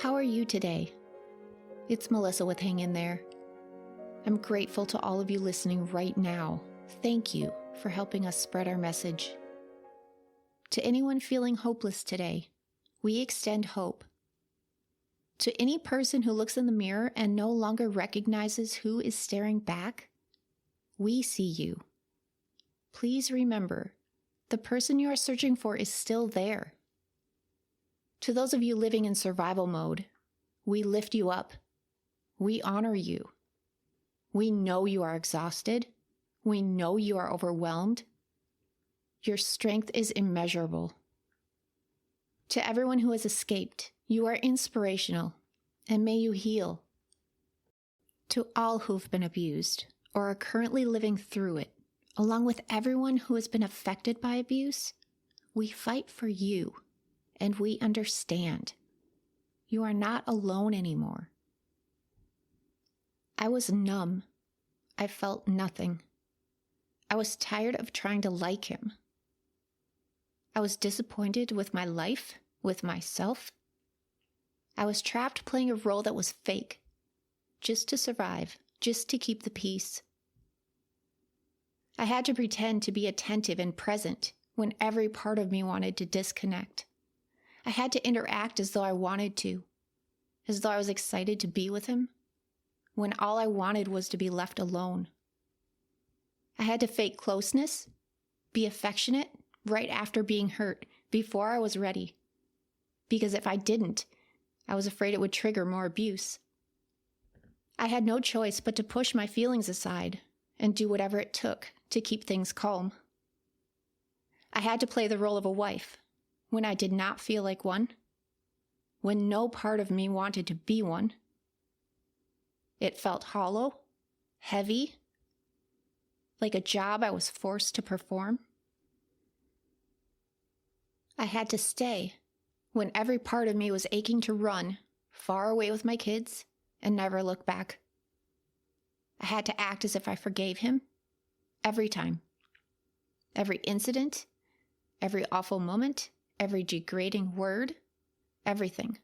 How are you today? It's Melissa with Hang In There. I'm grateful to all of you listening right now. Thank you for helping us spread our message. To anyone feeling hopeless today, we extend hope. To any person who looks in the mirror and no longer recognizes who is staring back, we see you. Please remember, the person you are searching for is still there. To those of you living in survival mode, we lift you up. We honor you. We know you are exhausted. We know you are overwhelmed. Your strength is immeasurable. To everyone who has escaped, you are inspirational, and may you heal. To all who've been abused or are currently living through it, along with everyone who has been affected by abuse, we fight for you, and we understand. You are not alone anymore. I was numb. I felt nothing. I was tired of trying to like him. I was disappointed with my life, with myself. I was trapped playing a role that was fake, just to survive, just to keep the peace. I had to pretend to be attentive and present when every part of me wanted to disconnect. I had to interact as though I wanted to, as though I was excited to be with him, when all I wanted was to be left alone. I had to fake closeness, be affectionate right after being hurt, before I was ready. Because if I didn't, I was afraid it would trigger more abuse. I had no choice but to push my feelings aside and do whatever it took to keep things calm. I had to play the role of a wife when I did not feel like one, when no part of me wanted to be one. It felt hollow, heavy, like a job I was forced to perform. I had to stay when every part of me was aching to run far away with my kids and never look back. I had to act as if I forgave him every time. Every incident, every awful moment, every degrading word, everything.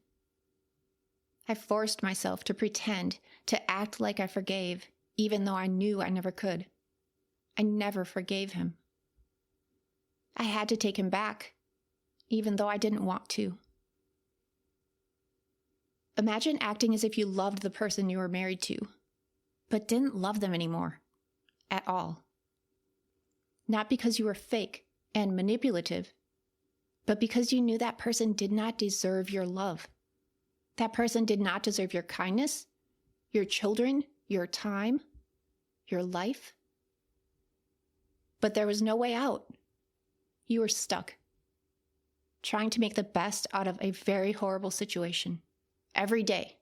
I forced myself to pretend, to act like I forgave, even though I knew I never could. I never forgave him. I had to take him back, even though I didn't want to. Imagine acting as if you loved the person you were married to, but didn't love them anymore, at all. Not because you were fake and manipulative, but because you knew that person did not deserve your love. That person did not deserve your kindness, your children, your time, your life. But there was no way out. You were stuck, trying to make the best out of a very horrible situation, every day,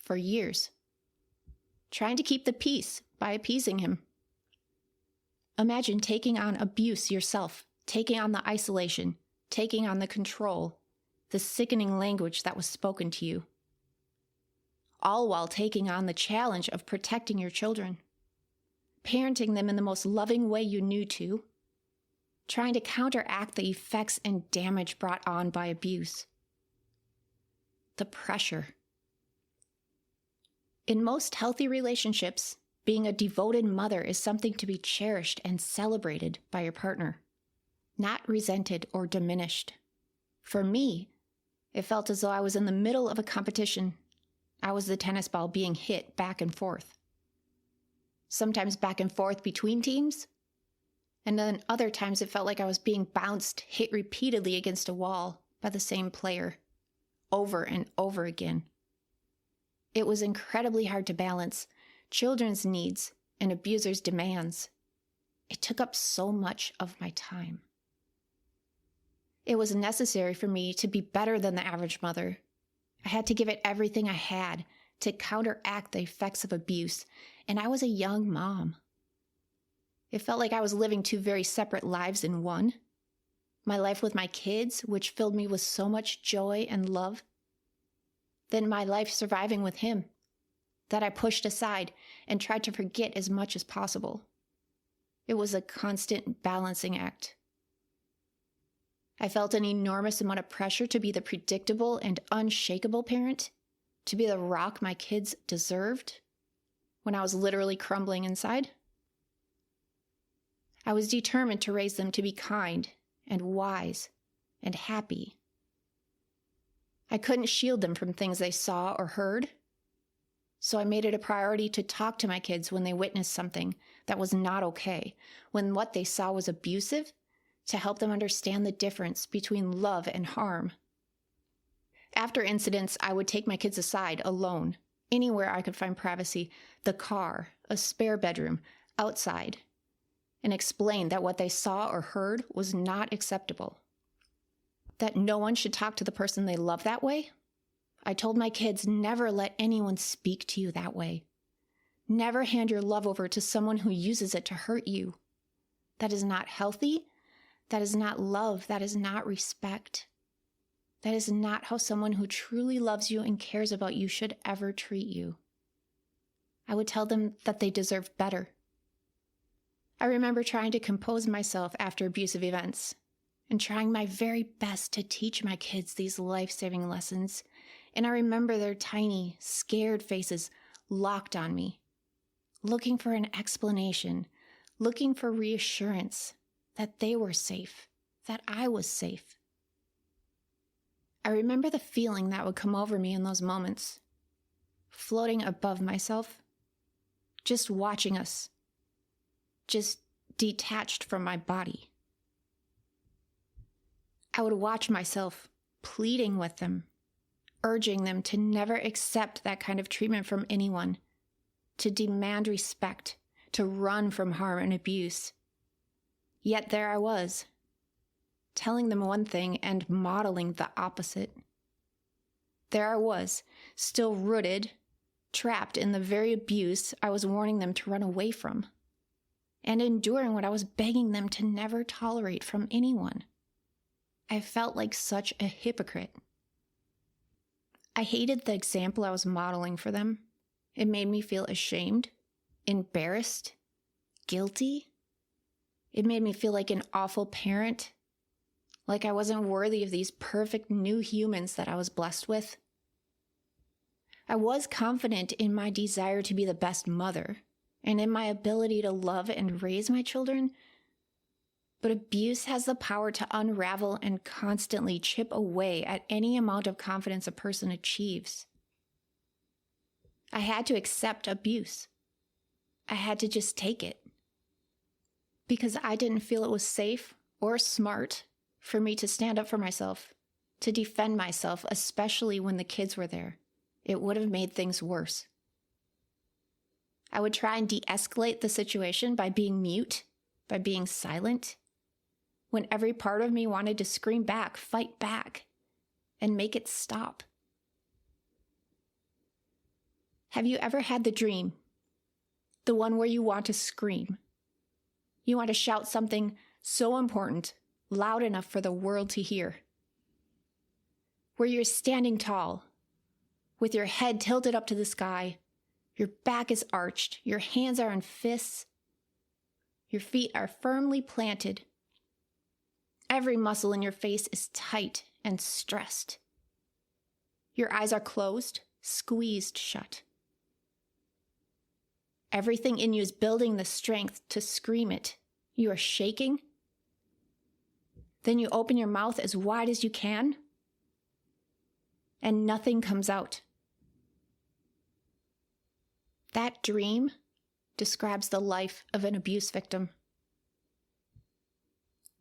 for years, trying to keep the peace by appeasing him. Imagine taking on abuse yourself, taking on the isolation, taking on the control, the sickening language that was spoken to you, all while taking on the challenge of protecting your children, parenting them in the most loving way you knew to, trying to counteract the effects and damage brought on by abuse. The pressure. In most healthy relationships, being a devoted mother is something to be cherished and celebrated by your partner, not resented or diminished. For me, it felt as though I was in the middle of a competition. I was the tennis ball being hit back and forth. Sometimes back and forth between teams, and then other times it felt like I was being bounced, hit repeatedly against a wall by the same player, over and over again. It was incredibly hard to balance children's needs and abusers' demands. It took up so much of my time. It was necessary for me to be better than the average mother. I had to give it everything I had to counteract the effects of abuse, and I was a young mom. It felt like I was living two very separate lives in one. My life with my kids, which filled me with so much joy and love. Then my life surviving with him, that I pushed aside and tried to forget as much as possible. It was a constant balancing act. I felt an enormous amount of pressure to be the predictable and unshakable parent, to be the rock my kids deserved, when I was literally crumbling inside. I was determined to raise them to be kind and wise and happy. I couldn't shield them from things they saw or heard, so I made it a priority to talk to my kids when they witnessed something that was not okay, when what they saw was abusive, to help them understand the difference between love and harm. After incidents, I would take my kids aside alone, anywhere I could find privacy, the car, a spare bedroom, outside, and explain that what they saw or heard was not acceptable. That no one should talk to the person they love that way. I told my kids, never let anyone speak to you that way. Never hand your love over to someone who uses it to hurt you. That is not healthy. That is not love. That is not respect. That is not how someone who truly loves you and cares about you should ever treat you. I would tell them that they deserve better. I remember trying to compose myself after abusive events and trying my very best to teach my kids these life-saving lessons. And I remember their tiny, scared faces locked on me, looking for an explanation, looking for reassurance that they were safe, that I was safe. I remember the feeling that would come over me in those moments, floating above myself, just watching us, just detached from my body. I would watch myself pleading with them, urging them to never accept that kind of treatment from anyone, to demand respect, to run from harm and abuse. Yet there I was, telling them one thing and modeling the opposite. There I was, still rooted, trapped in the very abuse I was warning them to run away from, and enduring what I was begging them to never tolerate from anyone. I felt like such a hypocrite. I hated the example I was modeling for them. It made me feel ashamed, embarrassed, guilty. It made me feel like an awful parent, like I wasn't worthy of these perfect new humans that I was blessed with. I was confident in my desire to be the best mother and in my ability to love and raise my children, but abuse has the power to unravel and constantly chip away at any amount of confidence a person achieves. I had to accept abuse. I had to just take it. Because I didn't feel it was safe or smart for me to stand up for myself, to defend myself, especially when the kids were there. It would have made things worse. I would try and de-escalate the situation by being mute, by being silent, when every part of me wanted to scream back, fight back, and make it stop. Have you ever had the dream? The one where you want to scream. You want to shout something so important, loud enough for the world to hear. Where you're standing tall, with your head tilted up to the sky, your back is arched, your hands are in fists, your feet are firmly planted. Every muscle in your face is tight and stressed. Your eyes are closed, squeezed shut. Everything in you is building the strength to scream it. You are shaking. Then you open your mouth as wide as you can, and nothing comes out. That dream describes the life of an abuse victim.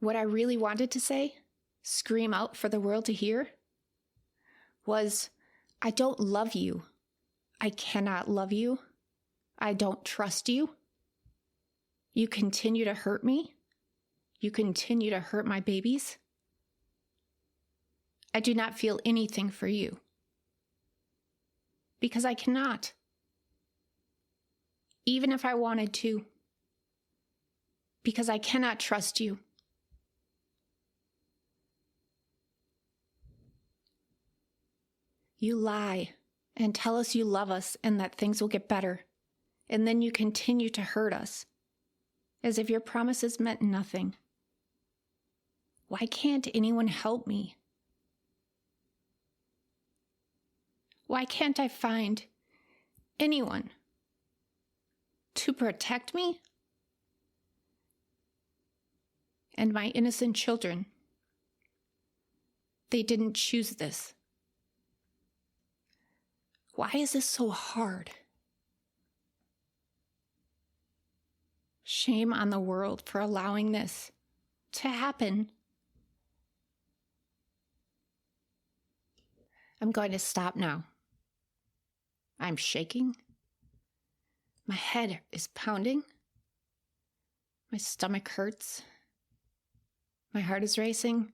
What I really wanted to say, scream out for the world to hear, was, I don't love you. I cannot love you. I don't trust you. You continue to hurt me. You continue to hurt my babies. I do not feel anything for you. Because I cannot. Even if I wanted to. Because I cannot trust you. You lie and tell us you love us and that things will get better. And then you continue to hurt us, as if your promises meant nothing. Why can't anyone help me? Why can't I find anyone to protect me and my innocent children? They didn't choose this. Why is this so hard? Shame on the world for allowing this to happen. I'm going to stop now. I'm shaking. My head is pounding. My stomach hurts. My heart is racing.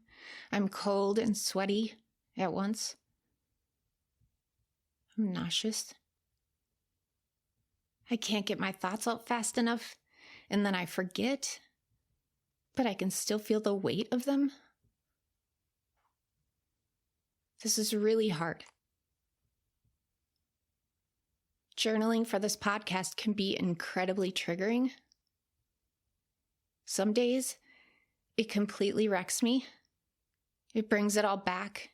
I'm cold and sweaty at once. I'm nauseous. I can't get my thoughts out fast enough, and then I forget, but I can still feel the weight of them. This is really hard. Journaling for this podcast can be incredibly triggering. Some days, it completely wrecks me. It brings it all back,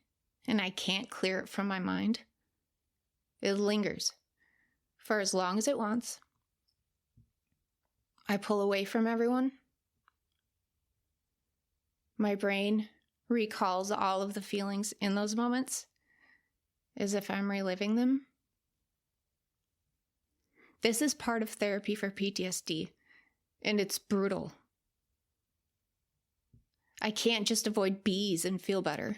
and I can't clear it from my mind. It lingers for as long as it wants. I pull away from everyone. My brain recalls all of the feelings in those moments as if I'm reliving them. This is part of therapy for PTSD, and it's brutal. I can't just avoid bees and feel better.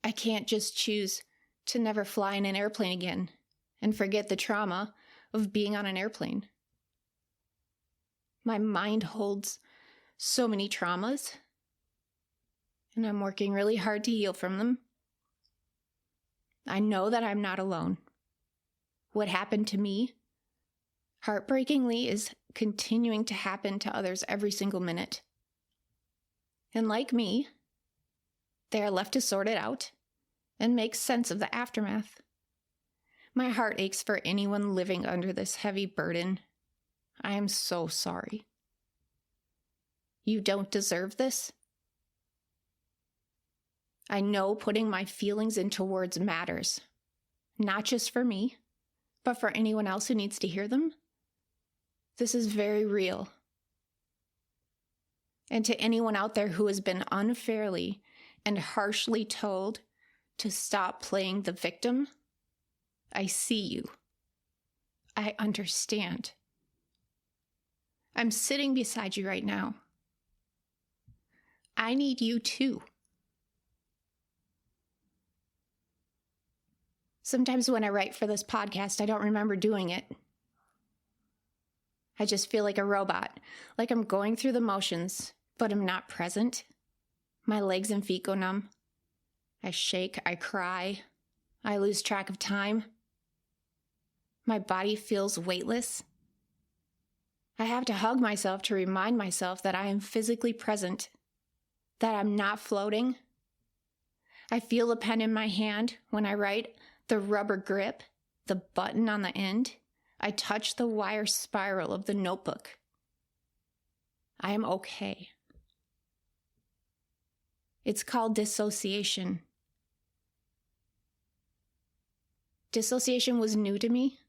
I can't just choose to never fly in an airplane again and forget the trauma of being on an airplane. My mind holds so many traumas, and I'm working really hard to heal from them. I know that I'm not alone. What happened to me, heartbreakingly, is continuing to happen to others every single minute. And like me, they are left to sort it out and make sense of the aftermath. My heart aches for anyone living under this heavy burden. I am so sorry. You don't deserve this. I know putting my feelings into words matters, not just for me, but for anyone else who needs to hear them. This is very real. And to anyone out there who has been unfairly and harshly told to stop playing the victim, I see you. I understand. I'm sitting beside you right now. I need you too. Sometimes when I write for this podcast, I don't remember doing it. I just feel like a robot, like I'm going through the motions, but I'm not present. My legs and feet go numb. I shake, I cry, I lose track of time. My body feels weightless. I have to hug myself to remind myself that I am physically present, that I'm not floating. I feel the pen in my hand when I write, the rubber grip, the button on the end. I touch the wire spiral of the notebook. I am okay. It's called dissociation. Dissociation was new to me.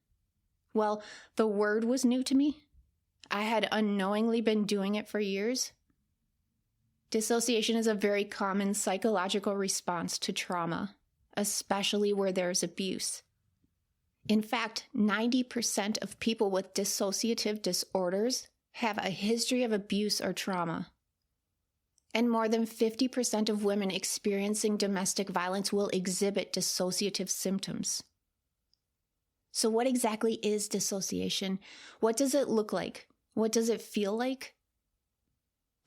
Well, the word was new to me. I had unknowingly been doing it for years. Dissociation is a very common psychological response to trauma, especially where there's abuse. In fact, 90% of people with dissociative disorders have a history of abuse or trauma. And more than 50% of women experiencing domestic violence will exhibit dissociative symptoms. So what exactly is dissociation? What does it look like? What does it feel like?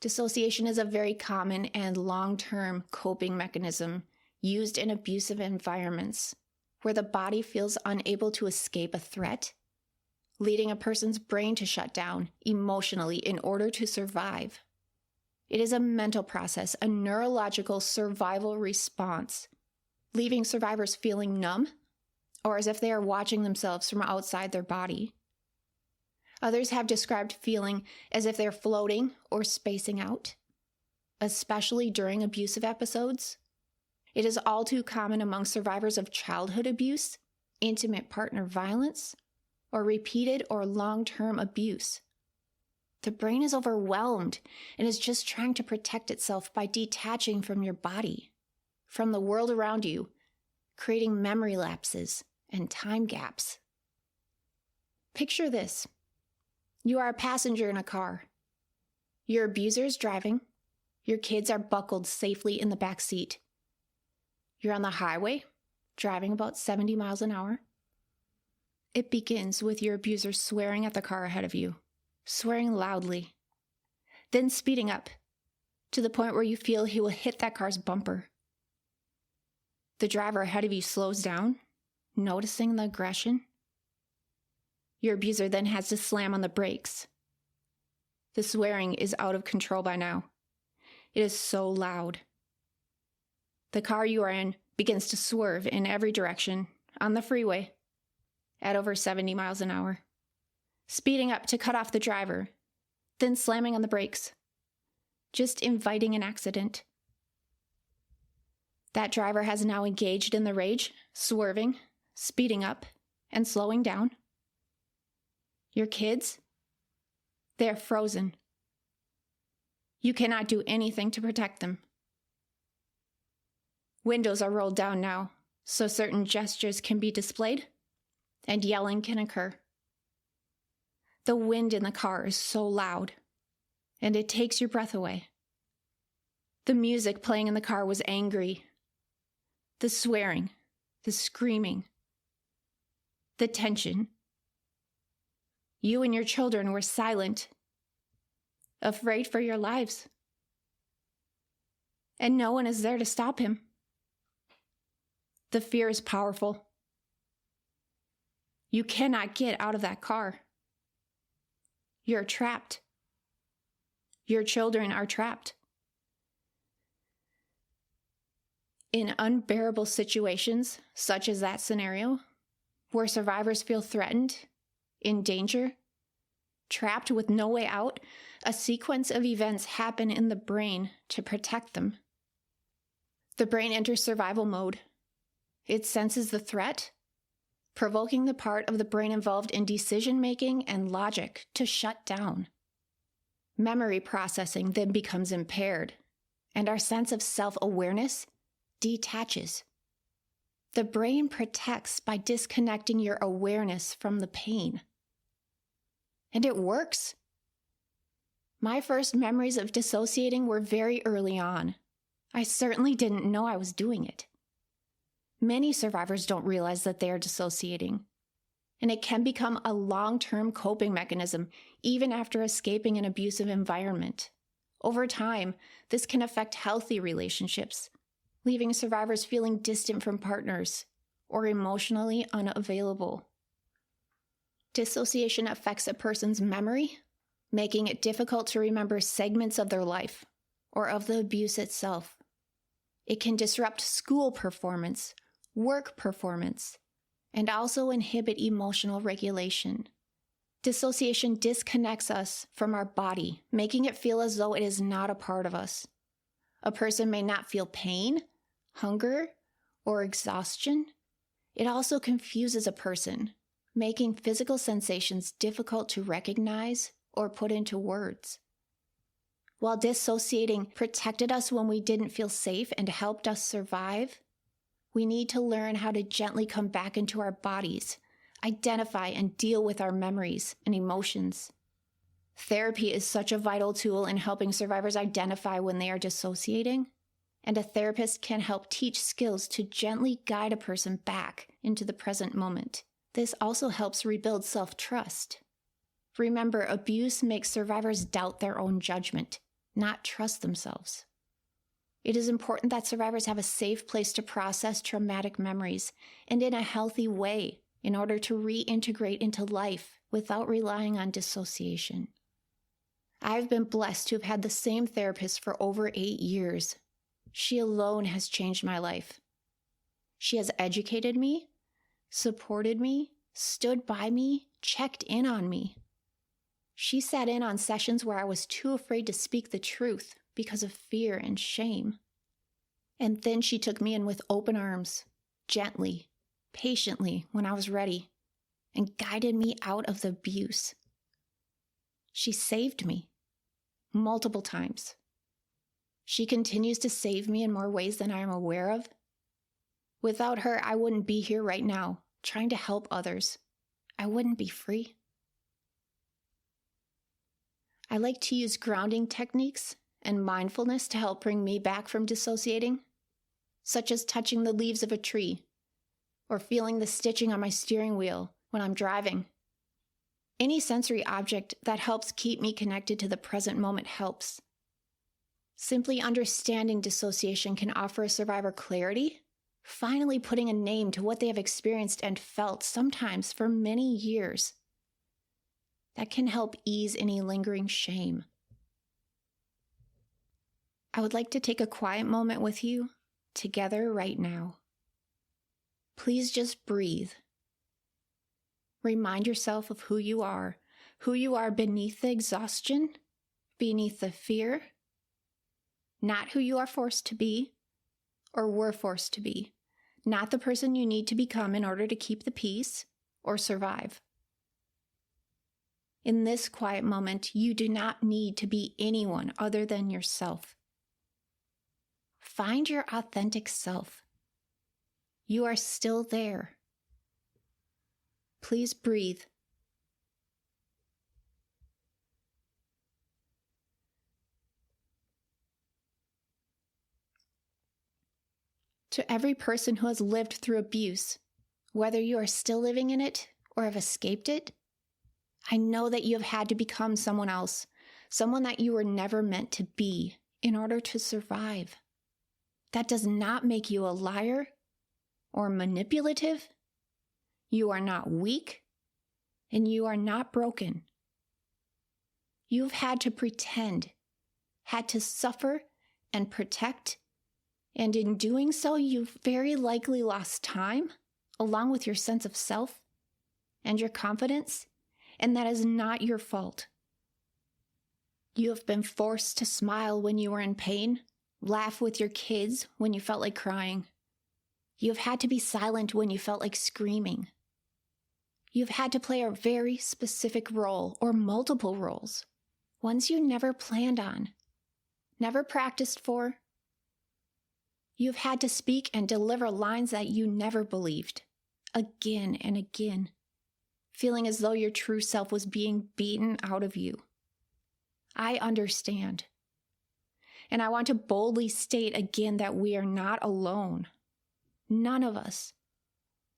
Dissociation is a very common and long-term coping mechanism used in abusive environments where the body feels unable to escape a threat, leading a person's brain to shut down emotionally in order to survive. It is a mental process, a neurological survival response, leaving survivors feeling numb or as if they are watching themselves from outside their body. Others have described feeling as if they're floating or spacing out. especially during abusive episodes. It is all too common among survivors of childhood abuse, intimate partner violence, or repeated or long-term abuse. The brain is overwhelmed and is just trying to protect itself by detaching from your body, from the world around you, creating memory lapses and time gaps. Picture this. You are a passenger in a car. Your abuser is driving. Your kids are buckled safely in the back seat. You're on the highway, driving about 70 miles an hour. It begins with your abuser swearing at the car ahead of you, swearing loudly, then speeding up to the point where you feel he will hit that car's bumper. The driver ahead of you slows down, noticing the aggression. Your abuser then has to slam on the brakes. The swearing is out of control by now. It is so loud. The car you are in begins to swerve in every direction on the freeway at over 70 miles an hour, speeding up to cut off the driver, then slamming on the brakes, just inviting an accident. That driver has now engaged in the rage, swerving, speeding up, and slowing down. Your kids, they're frozen. You cannot do anything to protect them. Windows are rolled down now, so certain gestures can be displayed, and yelling can occur. The wind in the car is so loud, and it takes your breath away. The music playing in the car was angry. The swearing, the screaming, the tension. You and your children were silent, afraid for your lives. And no one is there to stop him. The fear is powerful. You cannot get out of that car. You're trapped. Your children are trapped. In unbearable situations, such as that scenario, where survivors feel threatened, in danger, trapped with no way out, a sequence of events happen in the brain to protect them. The brain enters survival mode. It senses the threat, provoking the part of the brain involved in decision-making and logic to shut down. Memory processing then becomes impaired, and our sense of self-awareness detaches. The brain protects by disconnecting your awareness from the pain. And it works. My first memories of dissociating were very early on. I certainly didn't know I was doing it. Many survivors don't realize that they are dissociating, and it can become a long-term coping mechanism even after escaping an abusive environment. Over time, this can affect healthy relationships, leaving survivors feeling distant from partners or emotionally unavailable. Dissociation affects a person's memory, making it difficult to remember segments of their life or of the abuse itself. It can disrupt school performance, work performance, and also inhibit emotional regulation. Dissociation disconnects us from our body, making it feel as though it is not a part of us. A person may not feel pain, hunger, or exhaustion. It also confuses a person, making physical sensations difficult to recognize or put into words. While dissociating protected us when we didn't feel safe and helped us survive, we need to learn how to gently come back into our bodies, identify and deal with our memories and emotions. Therapy is such a vital tool in helping survivors identify when they are dissociating, and a therapist can help teach skills to gently guide a person back into the present moment. This also helps rebuild self-trust. Remember, abuse makes survivors doubt their own judgment, not trust themselves. It is important that survivors have a safe place to process traumatic memories and in a healthy way in order to reintegrate into life without relying on dissociation. I've been blessed to have had the same therapist for over 8 years. She alone has changed my life. She has educated me, supported me, stood by me, checked in on me. She sat in on sessions where I was too afraid to speak the truth because of fear and shame. And then she took me in with open arms, gently, patiently when I was ready, and guided me out of the abuse. She saved me multiple times. She continues to save me in more ways than I am aware of. Without her, I wouldn't be here right now, trying to help others. I wouldn't be free. I like to use grounding techniques and mindfulness to help bring me back from dissociating, such as touching the leaves of a tree or feeling the stitching on my steering wheel when I'm driving. Any sensory object that helps keep me connected to the present moment helps. Simply understanding dissociation can offer a survivor clarity, finally putting a name to what they have experienced and felt, sometimes for many years. That can help ease any lingering shame. I would like to take a quiet moment with you together right now. Please just breathe. Remind yourself of who you are beneath the exhaustion, beneath the fear, not who you are forced to be or were forced to be, not the person you need to become in order to keep the peace or survive. In this quiet moment, you do not need to be anyone other than yourself. Find your authentic self. You are still there. Please breathe. To every person who has lived through abuse, whether you are still living in it or have escaped it, I know that you have had to become someone else, someone that you were never meant to be in order to survive. That does not make you a liar or manipulative. You are not weak, and you are not broken. You've had to pretend, had to suffer and protect, and in doing so, you've very likely lost time, along with your sense of self and your confidence, and that is not your fault. You have been forced to smile when you were in pain, laugh with your kids when you felt like crying. You have had to be silent when you felt like screaming. You've had to play a very specific role or multiple roles, ones you never planned on, never practiced for. You've had to speak and deliver lines that you never believed, again and again, feeling as though your true self was being beaten out of you. I understand. And I want to boldly state again that we are not alone. None of us.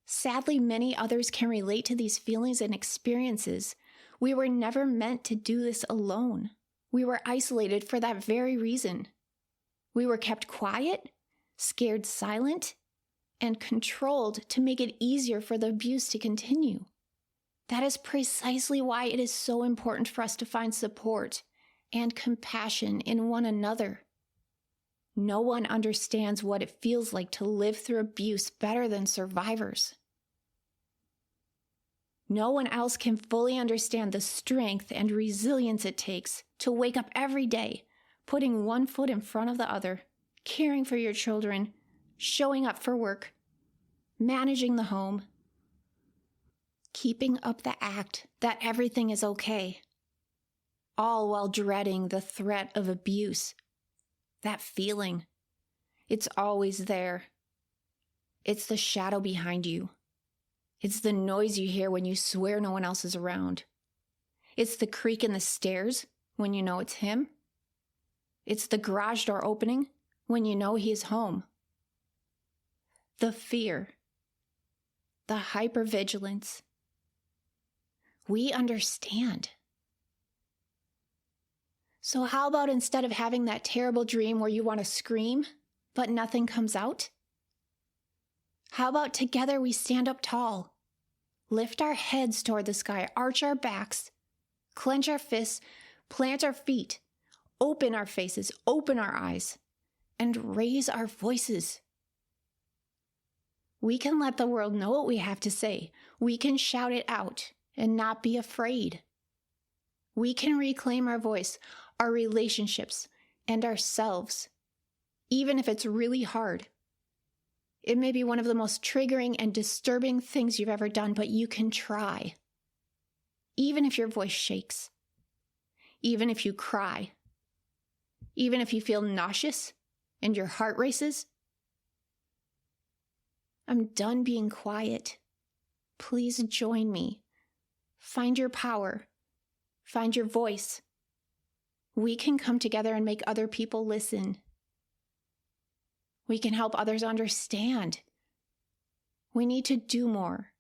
Sadly, many others can relate to these feelings and experiences. We were never meant to do this alone. We were isolated for that very reason. We were kept quiet, scared silent, and controlled to make it easier for the abuse to continue. That is precisely why it is so important for us to find support and compassion in one another. No one understands what it feels like to live through abuse better than survivors. No one else can fully understand the strength and resilience it takes to wake up every day, putting one foot in front of the other, caring for your children, showing up for work, managing the home, keeping up the act that everything is okay, all while dreading the threat of abuse. That feeling, it's always there. It's the shadow behind you. It's the noise you hear when you swear no one else is around. It's the creak in the stairs when you know it's him. It's the garage door opening when you know he is home. The fear, the hypervigilance. We understand. So how about instead of having that terrible dream where you want to scream, but nothing comes out? How about together we stand up tall, lift our heads toward the sky, arch our backs, clench our fists, plant our feet, open our faces, open our eyes, and raise our voices. We can let the world know what we have to say. We can shout it out and not be afraid. We can reclaim our voice, our relationships, and ourselves, even if it's really hard. It may be one of the most triggering and disturbing things you've ever done, but you can try. Even if your voice shakes, even if you cry, even if you feel nauseous and your heart races. I'm done being quiet. Please join me. Find your power. Find your voice. We can come together and make other people listen. We can help others understand. We need to do more.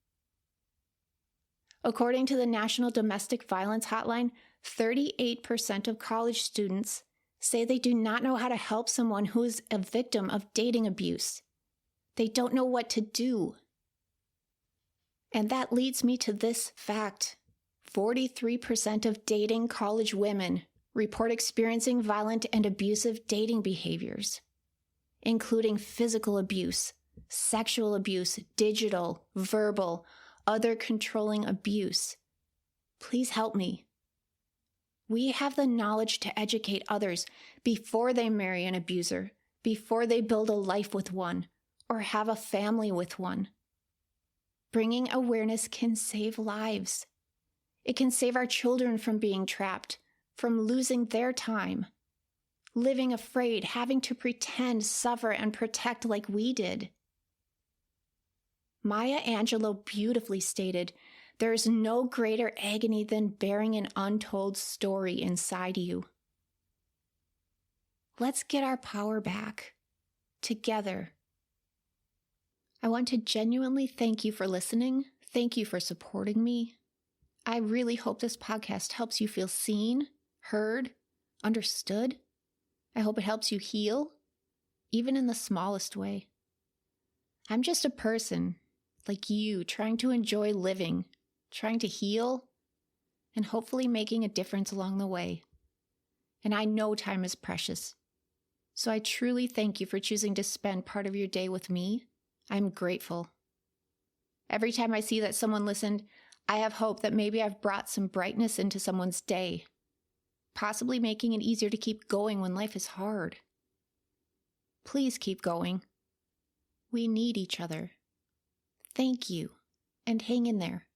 According to the National Domestic Violence Hotline, 38% of college students say they do not know how to help someone who is a victim of dating abuse. They don't know what to do. And that leads me to this fact. 43% of dating college women report experiencing violent and abusive dating behaviors, including physical abuse, sexual abuse, digital, verbal, other controlling abuse. Please help me. We have the knowledge to educate others before they marry an abuser, before they build a life with one, or have a family with one. Bringing awareness can save lives. It can save our children from being trapped, from losing their time, living afraid, having to pretend, suffer, and protect like we did. Maya Angelou beautifully stated, "There is no greater agony than bearing an untold story inside you." Let's get our power back, together. I want to genuinely thank you for listening. Thank you for supporting me. I really hope this podcast helps you feel seen, heard, understood. I hope it helps you heal, even in the smallest way. I'm just a person, like you, trying to enjoy living, trying to heal, and hopefully making a difference along the way. And I know time is precious. So I truly thank you for choosing to spend part of your day with me. I'm grateful. Every time I see that someone listened, I have hope that maybe I've brought some brightness into someone's day, possibly making it easier to keep going when life is hard. Please keep going. We need each other. Thank you, and hang in there.